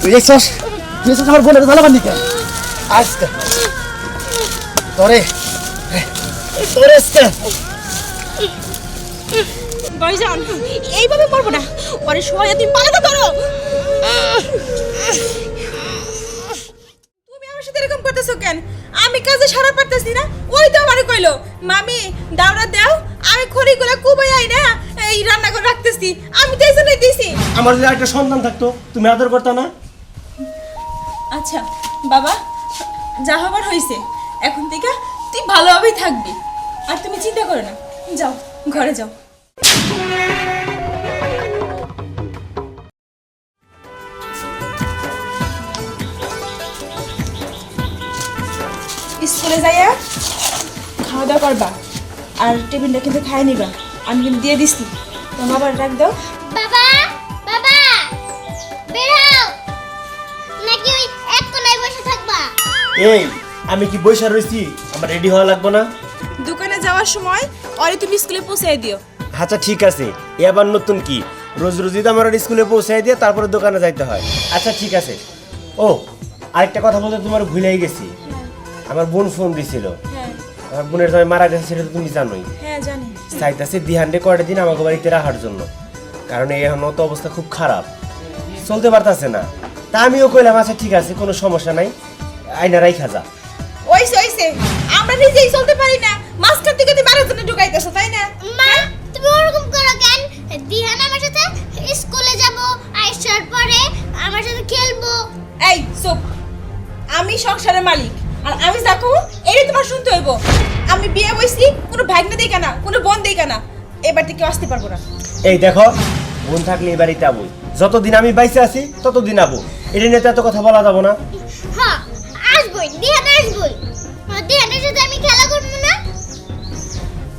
তুই দেখছস আমার বোনের জ্বালাবার নিকে আজকে তোরে তোরে আজকে ভাইজান এইভাবে মরবো না, পরে সময় তুমি পালাতে ধরো। তুমি আমার সাথে এরকম করতেছো কেন? আমি কাজে সারা পারতেছি না, ওই তো আমারে কইলো মামি দাওরা দাও, আমি খড়িগুলা কুবাই আই না এই রান্না করে রাখতেছি, আমি তো এই জন্যই দিছি। আমার যদি একটা সন্তান থাকতো তুমি আদর করতা না? আচ্ছা বাবা, যা হবার হয়েছে, এখন থেকে তুই ভালোভাবেই থাকবি, আর তুমি চিন্তা করো না। যাও ঘরে যাও। স্কুলে যাইয়া খাওয়া দাওয়া করবা, আর টেবিলটা কিন্তু খাই নিবা, আমি কিন্তু দিয়ে দিচ্ছি। তোমার বাবার ডাক দাও। বাবা বাবা বের হও, নাকি ওই এক কোণায় বসে থাকবা? এই আমি কি বইসা রইছি? আমার রেডি হওয়া লাগবে না? দোকানে যাওয়ার সময় অরে তুমি স্কুলে পৌঁছে দিও। আচ্ছা ঠিক আছে, এবার নতুন কি রোজ রোজই তো আমার স্কুলে পৌঁছাই দিয়ে তারপরে দোকানে যাইতে হয়। আচ্ছা ঠিক আছে। ও আরেকটা কথা বলতে তোমার ভুলেই গেছি, আমার বোন ফোন দিছিল। হ্যাঁ আমার বোনের জামাই মারা গেছে, সেটা তো তুমি জানোই। হ্যাঁ জানি। চাইতেছে দিহান্ডে কয়টা দিন আমাকে বাড়িতে রাখার জন্য, কারণ এখন তো অবস্থা খুব খারাপ, চলতে পারতাছে না। তা আমিও কইলাম আচ্ছা ঠিক আছে, কোনো সমস্যা নাই, আইনা রাইখা যা। ওইসে ওইসে, আমরা নিজেই চলতে পারি না, মাঝখান থেকে তুমি আরেকজনে ঢুকাইতেছো, তাই না? মা তুমি ওরকম করো কেন? দিহান আমার সাথে স্কুলে যাব, আইসার পরে আমার সাথে খেলবো। এই চুপ, আমি সংসারের মালিক, আর আমি দেখো এই তোমার শুনতে হইব। আমি বিয়ে বইছি কোনো ভাগ্নে দেই কেনা, কোনো বোন দেই কেনা, এবার থেকে আসতে পারবো না। এই দেখো, বোন থাকলে এই বাড়িতে আবই, যতদিন আমি বাইসে আছি ততদিন আবো, এটা নিয়ে তো এত কথা বলা যাবো না। হ্যাঁ আসবই, দিহান আসবই। দিহানের সাথে আমি খেলা করবো না?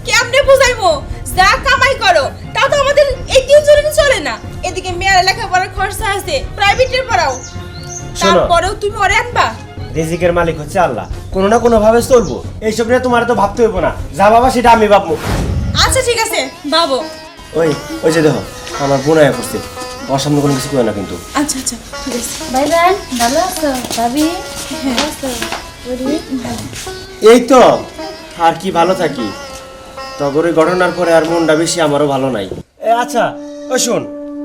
কেমনে বুঝাইবো? যা কামাই করো তাও তো আমাদের এই তিনজনের চলে না, এদিকে মেয়ের লেখাপড়ার খরচা আছে, প্রাইভেটের পড়াও, শোনো। তারপরেও তুমি ওরে আনবা? রিজিকের মালিক হচ্ছে আল্লাহ, কোনো না কোনো ভাবে চলবো, এইসব নিয়ে তোমার তো ভাবতে হইব না, যা বাবা সেটা আমি ভাববো। আচ্ছা ঠিক আছে বাবু। ওই ওই যে দেখো আমার বোন আয়া করছে, ওর সামনে কোনো কিছু করে না কিন্তু। আচ্ছা আচ্ছা ঠিক আছে। ভাইজান ভালো আছো? ভাবি ভালো আছো? এই তো আর কি ভালো থাকি, তবে ওই ঘটনার পরে আর মনটা বেশি আমারও ভালো নাই। আচ্ছা ও শোন,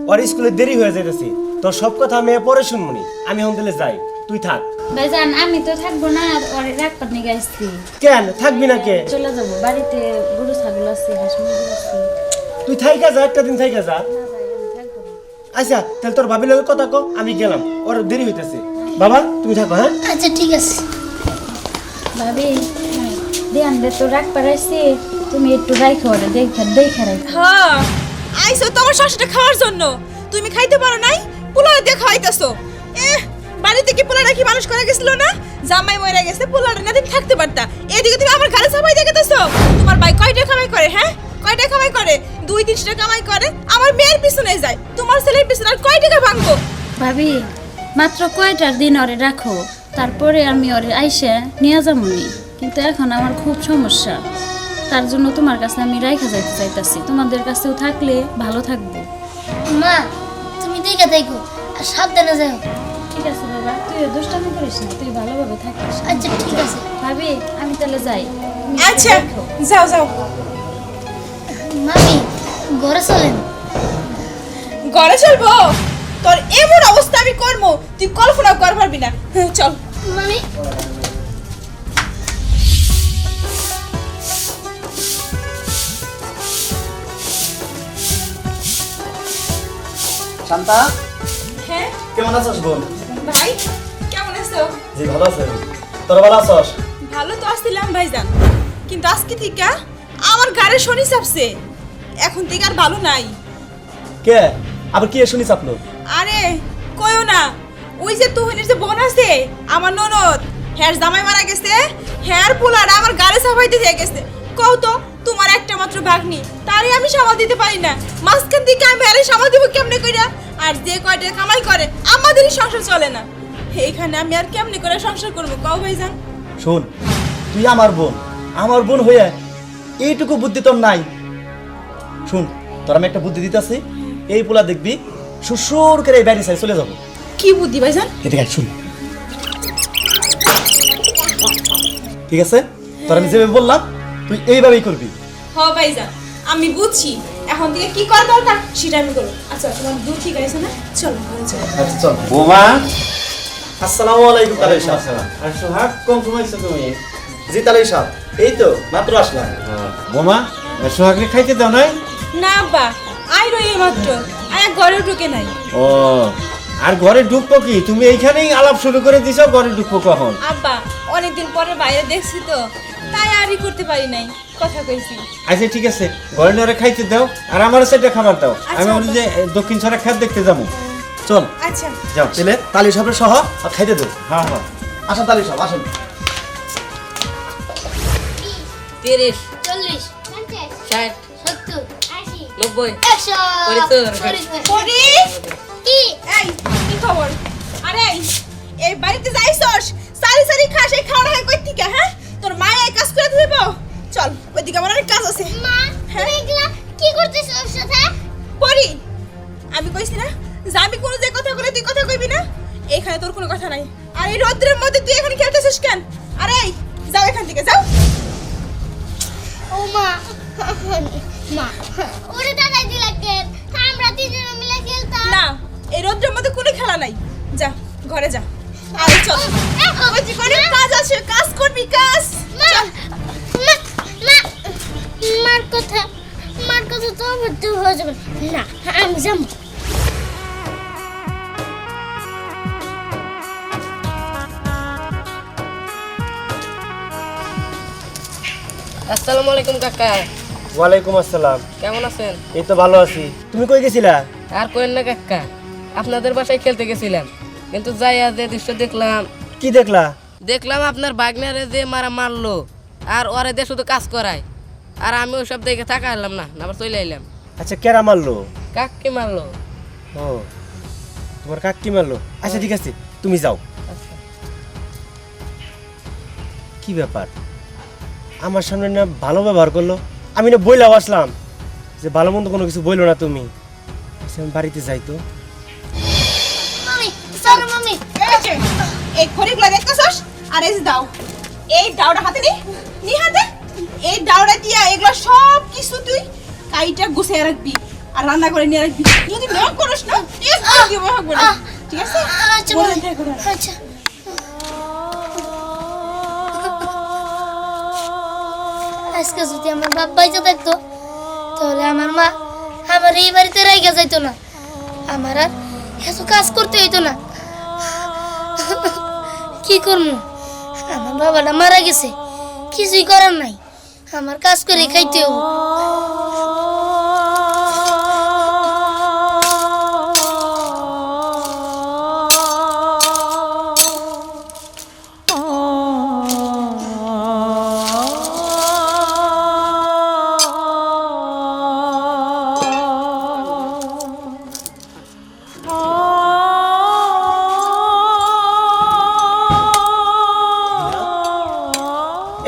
ওর স্কুলে দেরি হয়ে যাইতেছে, তোর সব কথা আমি পরে শুনবনি, আমি হন দিলে যাই, তুই থাক। ভাইজান আমি তো থাকবো না, ওরে রাখবার নিয়ে আসছি। কেন থাকবি না? কে চলে যাবো, বাড়িতে গরু ছাগল আছে, হাঁস মুরগি আছে। তুই থাইকা যা, একটা দিন থাইকা যা। না ভাই আমি থাকবো না। আচ্ছা তাহলে তোর ভাবির লগে কথা কো, আমি গেলাম, ওর দেরি হইতেছে। বাবা তুমি থাকো। হ্যাঁ আচ্ছা ঠিক আছে। ভাবি ধ্যান দে তো রাখবার আসছি, তুমি একটু রাখো, ওরা দেখে রাখো। হ্যাঁ আইসো তোমার শাশুড়ি খাওয়ার জন্য, তুমি খাইতে পারো নাই, পোলাও দিয়ে খাওয়াইতেছো। বাড়িতে কি পোলাটা কি মানুষ করে গেছিল না? জামাই মরে গেছে, পোলাটা না তুমি থাকতে পারতা, এদিকে তুমি আমার ঘরে সবাই দেখতেছো। তোমার ভাই কয়টা কামাই করে? হ্যাঁ কয়টা কামাই করে? 2-3 টাকা কামাই করে, আমার মেয়ের পিছনে যায়, তোমার ছেলের পিছনে আর কয় টাকা ভাঙবো? ভাবি মাত্র কয়টার দিন ওরে রাখো, তারপরে আমি ওরে আইসে নিয়ে যাবনি, কিন্তু এখন আমার খুব সমস্যা, তার জন্য তোমার কাছে আমি রাইখা যাইতে চাইতাছি, তোমাদের কাছেও থাকলে ভালো থাকবো। মা তুমি দেখে দেখো আর সাবধানে যাও। ঠিক আছে বাবা, তুই দুষ্টামি করিস না, তুই ভালোভাবে থাকিস। আচ্ছা ঠিক আছে। ভাবি আমি তাহলে যাই। তুমি আচ্ছা দেখো। যাও যাও। মামি ঘরে চলেন। ঘরে চলবো? তোর এমন অবস্থা আমি করবো তুই কল্পনা কর পারবি না। চল। মামি শান্তা হ্যাঁ কেমন আছিস বোন? ভাই কেমন আছো? জি ভালো আছে। তোরা ভালো আছিস? ভালো তো আসছিলাম ভাইজান, কিন্তু আজকে থেকে আমার গাড়ি শনি চাপছে, এখন থেকে আর ভালো নাই। কে আবার কি শুনিস আপনি? আরে কইও না, ওই যে তুহিনের যে বোন আছে আমার ননদ, হ্যার জামাই মারা গেছে, হ্যার পোলাটা আমার গাড়ি চাপাইতে দিয়ে গেছে। কও তো তোমার একটা মাত্র ভাগ্নি, তারই আমি সামাল দিতে পারি না, মাঝখান থেকে আমি আরে সামাল দিব কেমনে কইরা? আর যে কয়টা কামাই করে আমাদেরই সংসার চলে না, এইখানে আমি আর কেমনে করে সংসার করবো কও ভাইজান? শোন, তুই আমার বোন হয়ে এইটুকু বুদ্ধি তোর নাই। শুন, তোর আমি একটা বুদ্ধি দিতেছি, এই পোলা দেখবি শ্বশুর করে এই বাড়ি সাই চলে যাবো। কি বুদ্ধি ভাইজান? এদিকে আয়, শুন। ঠিক আছে, তোর আমি যেভাবে বললাম তুই এইভাবেই করবি। হ ভাইজান, আমি বুঝছি। এখন থেকে কি করা দরকার সেটা আমি করবো। আচ্ছা, তোমার দুধ ঠিক আছে না? চলো ঘরে চলো। আচ্ছা চল। বোমা, আসসালামু আলাইকুম তালেই সাহেব। আর সোহাগ কম ঘুমাইছো তুমি? জি তালেই সাহেব, এই তো মাত্র আসলাম। বোমা, সোহাগকে খাইতে দাও নাই? না আব্বা, আই রই মাত্র, আয়া ঘরে ঢুকে নাই। ও, আর ঘরে ঢুকবো কি? তুমি এইখানেই আলাপ শুরু করে দিছো, ঘরে ঢুকবো কখন? আব্বা, অনেকদিন পরে বাইরে দেখছি তো, তাই আরই করতে পারি নাই, কথা কইছি। আচ্ছা ঠিক আছে, ঘরে নরে খাইতে দাও আর আমার সেটা খাবার দাও। আমি আচ্ছা, বলি যে দক্ষিণ ছড়া খেত দেখতে যাবো। চল আচ্ছা যাও, ছেলে তালেই সাহেবের সহ আর খাইতে দে। হ্যাঁ হ্যাঁ। আসেন তালেই সাহেব, আসেন। 30, 40 50 60, 70 80 90, 100 পরি, কি এই কি খবর? আরে এই বাড়িতে যাইছস, সারি সারি খাস, এই খাওয়া হয় কই থেকে? হ্যাঁ, তোর মা এই কাজ করে দিবে। চল ওইদিকে আমার অনেক কাজ আছে। মা তুমি এগুলা কি করতেছ ওর সাথে? পরি, আমি কইছি না যে আমি কোনো যে কথা বলে তুই কথা কইবি না। এখানে তোর কোনো কথা নাই। আর এই রোদ্রের মধ্যে তুই এখানে খেলতেছিস কেন? আরে এই, যাও এখান থেকে যাও। ও মা, মা ওরে টাকা দিলা কেন? আমরা তিনজন মিলে খেলতাম। না, এই রোদ্রের মধ্যে কোনো খেলা নাই। যা ঘরে যা। আরে চল, ওই যে কোনো কাজ আছে, কাজ করবি, কাজ। মা মা মা মার কথা তো বুঝতে হয়ে যাবে না, আমি যাবো। আসসালামু আলাইকুম কাকা, ওয়ালাইকুম আসসালাম। কেমন আছেন? এই তো ভালো আছি। তুমি কই গেছিলা? আর কোয়েন না কাকা, আপনাদের বাসায় খেলতে গেছিলাম, কিন্তু যাইয়া যে দৃশ্য দেখলাম, কি দেখলা? দেখলাম আপনার বাগনারে যে মারা মারলো আর ওরে দিয়ে শুধু কাজ করায়, আর আমি ওসব দেখে থাকা এলাম না, আবার চলে আইলাম। আচ্ছা, কেরা মারলো? কাককে মারলো। ও, তোমার কাক কি মারলো? আচ্ছা ঠিক আছে, তুমি যাও। আচ্ছা, কি ব্যাপার, আমার সামনে না ভালো ব্যবহার করলো, আমি না বইলাও আসলাম যে ভালো মন্দ কোনো কিছু বইলো না তুমি। আচ্ছা, আমি বাড়িতে যাই তো। মামি চলো মামি। এই যে, এই খড়িগুলো দেখতেছস? আর এই যে দাও, এই দাওটা হাতে নি হাতে। এই দাওটা দিয়া এগুলো সব কিছু তুই কাইটা গুছিয়ে রাখবি আর রান্না করে নিয়ে রাখবি। যদি না করিস না, একটু দিব হবে না। ঠিক আছে? আচ্ছা বলে মামি, দেখো না। আচ্ছা। আজকে যদি আমার বাপ বাইচা থাকতো তাহলে আমার মা আমার এই বাড়িতে রাইগা যাইতো না, আমার আর এত কাজ করতে হইতো না। কি করবো, আমার বাবাটা মারা গেছে, কিছুই করার নাই, আমার কাজ করে খাইতে হবো।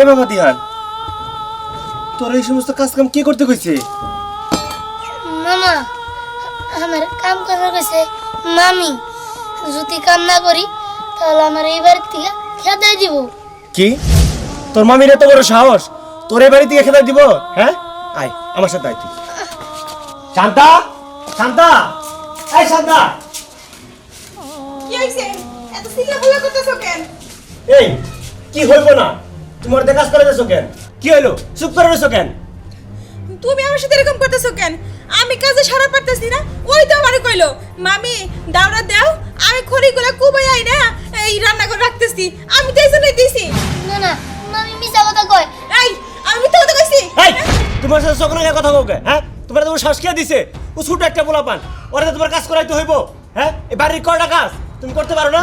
এ বাবা দিহান, তোর এই সমস্ত কাজ কাম কি করতে কইছে? মামা আমার কাম করার কাছে মামি, যদি কাম না করি তাহলে আমার এই বাড়ির থেকে খেতে দিব। কি, তোর মামির এত বড় সাহস তোর এই বাড়ি থেকে খেতে দিব? হ্যাঁ, আয় আমার সাথে আয় তুই। শান্তা, শান্তা, এই শান্তা। কি হইছে? এত চিল্লাপাল্লা করতেছো কেন? এই কি হইব না, তোমার কাজ করে যাচ্ছ কেন? কি হইলো, চুপ করে রয়েছো কেন? তুমি আমার সাথে এরকম করতেছো কেন? আমি কাজে সারা পারতেছি না, ওই তো আমারে কইলো মামি দাওরা দাও, আমি খড়িগুলো কুবাই আই না এই রান্না করে রাখতেছি, আমি তো এইজন্যই দিছি। না না, মামি মিছা কথা কয়। এই আমি মিথ্যা কথা কইছি? এই তোমার সাথে সকলে কথা বলবে? হ্যাঁ, তোমার তোমার শ্বাস খেয়ে দিছে, ও ছোট একটা পোলাপান, ওরা তো তোমার কাজ করাইতে হইব। হ্যাঁ, এই বাড়ির কয়টা কাজ তুমি করতে পারো না?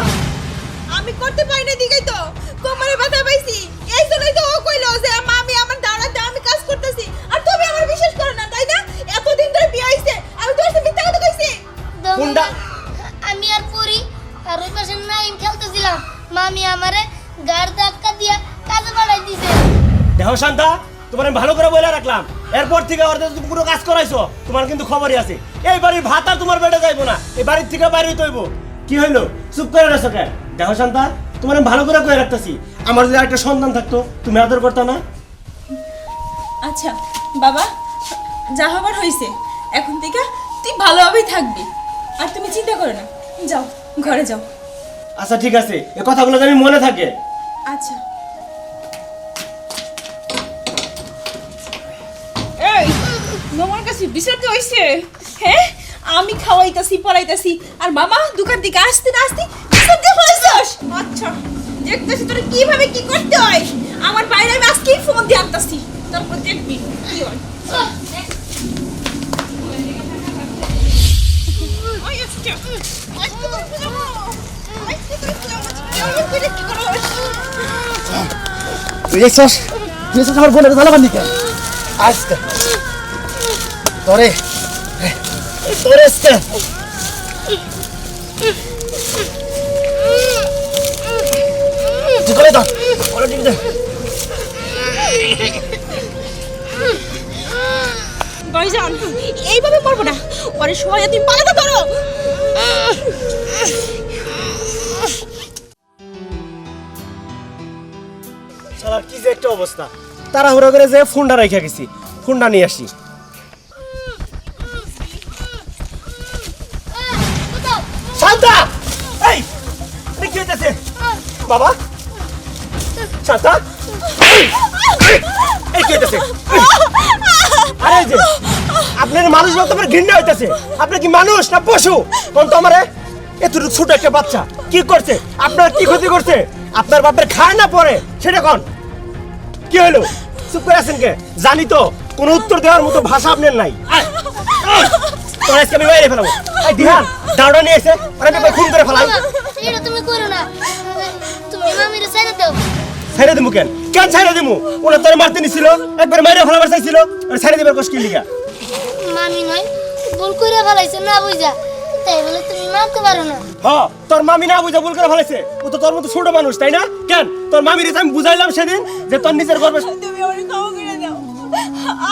আমি করতে পারি না দিকেই তো কোমরে ব্যথা পাইছি, এই জন্যই তো ও কইলো যে মামি আমার দাওরা দাও, আমি কাজ করতেছি। আর তুমি আমার বিশ্বাস করো না, তাই না? এতদিন ধরে বিয়ে হইছে, আমি তোমার সাথে মিথ্যা কথা কইছি? কোনটা? আমি আর পরি আর ওই পাশে নাইম খেলতেছিলাম, মামি আমারে গাড় ধাক্কা দিয়া কাজে বাড়াই দিছে। দেখো শান্তা, তোমার আমি ভালো করে বলে রাখলাম, এরপর থেকে ওর তুমি পুরো কাজ করাইছো, তোমার কিন্তু খবরই আছে। এই বাড়ির ভাত আর তোমার বেড়ে যাইবো না, এই বাড়ির থেকে বাইরে তৈব। কি হইলো চুপ করে রাখছো কেন? দেখো শান্তা, তোমার আমি ভালো করে কয়ে রাখতেছি, আমার যদি একটা সন্তান থাকতো তুমি আদর করতে না? আচ্ছা বাবা, যা হবার হয়েছে, এখন থেকে তুই ভালোভাবেই থাকবি, আর তুমি চিন্তা করো না। যাও, ঘরে যাও। আচ্ছা ঠিক আছে, এই কথাগুলো যেন মনে থাকে। আচ্ছা। এই মামার কাছে বিচারতে হইছে? হ্যাঁ, আমি খাওয়াইতাছি পড়াইতাছি আর মামা দোকান থেকে আসতে না আসতে বিচার দিয়ে ফেলাইছস। আচ্ছা, দেখতেছি তোর কিভাবে কি করতে হয়। আমার বাইরে আমি আজকেই ফোন দিয়ে আনতাছি, তারপর দেখবি কি হয়। ওই আচ্ছা, আজকে তো বুঝাবো, আজকে তো বুঝাবো, কেমন করে কি করো। তুই দেখছস আমার বোনের জ্বালাবার নিকে আসতে তোরে তোরে আসতে তুই করে দাও ওরা ঠিক আছে। ভাইজান, এইভাবে মরবো না, ওরে সবাই তুমি পালাতে ধরো। শালার কি যে একটা অবস্থা, তাড়াহুড়ো করে যে ফোনটা রেখে গেছি, ফোনটা নিয়ে আসি। শান্তা, এই এটা কি হইতেছে বাবা? শান্তা, এই কি হইতেছে? আরে এই যে আপনার মানুষ বলতে আপনার ঘৃণা হইতেছে, আপনি কি মানুষ না পশু? কোন তো আমারে এতটুকু ছোট একটা বাচ্চা কি করছে, আপনার কি ক্ষতি করছে? আপনার বাপের খায় না পরে সেটা কোন? কি হলো চুপ করে আছেন কে? জানি তো কোনো উত্তর দেওয়ার মতো ভাষা আপনার নাই। তোর আজকে আমি বাইরে ফেলাবো। এই দিহান দাঁড়া নিয়ে এসে আরে আমি খুন করে ফেলাই। এটা তুমি করো না, তুমি মামির সাইড দাও। ছেড়ে দিমু কেন? কেন ছেড়ে দিমু? ওরা তোর মারতে নিছিল, একবার মাইরে ফেলাবার চাইছিল, আর ছেড়ে দিবার কষ্ট কি লিগা? মামি নয়, ভুল করে ফেলাইছে না বুঝা, তাই বলে তুমি মারতে পারো না। হ্যাঁ, তোর মামি না বুঝা ভুল করে ফেলেছে, ও তো তোর মতো ছোট মানুষ তাই না? কেন তোর মামির আমি বুঝাইলাম সেদিন যে তোর নিজের গর্বে। তুমি আমাকে ক্ষমা করে দাও,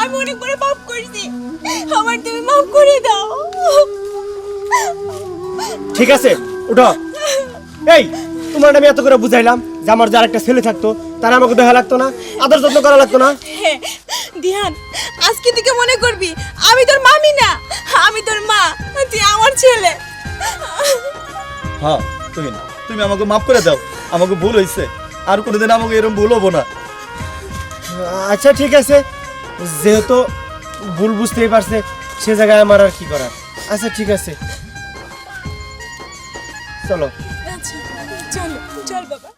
আমি অনেক করে পাপ করেছি, আমার তুমি মাফ করে দাও। ঠিক আছে উঠো। এই তোমার আমি এত করে বুঝাইলাম যে আমার যার একটা ছেলে থাকতো তার আমাকে দেখা লাগতো না, আদর যত্ন করা লাগতো না। হ্যাঁ দিহান, আজকে থেকে মনে করবি আমি তোর মামি না, আমি তোর মা, তুই আমার ছেলে। হ্যাঁ তুমি আমাকে মাফ করে দাও, আমাকে ভুল হয়েছে, আর কোনোদিন আমাকে এরকম ভুল হবো না। আচ্ছা ঠিক আছে, যেহেতু ভুল বুঝতেই পারছে সে জায়গায় আমার আর কি করার। আচ্ছা ঠিক আছে, চলো। আচ্ছা চল, চল বাবা।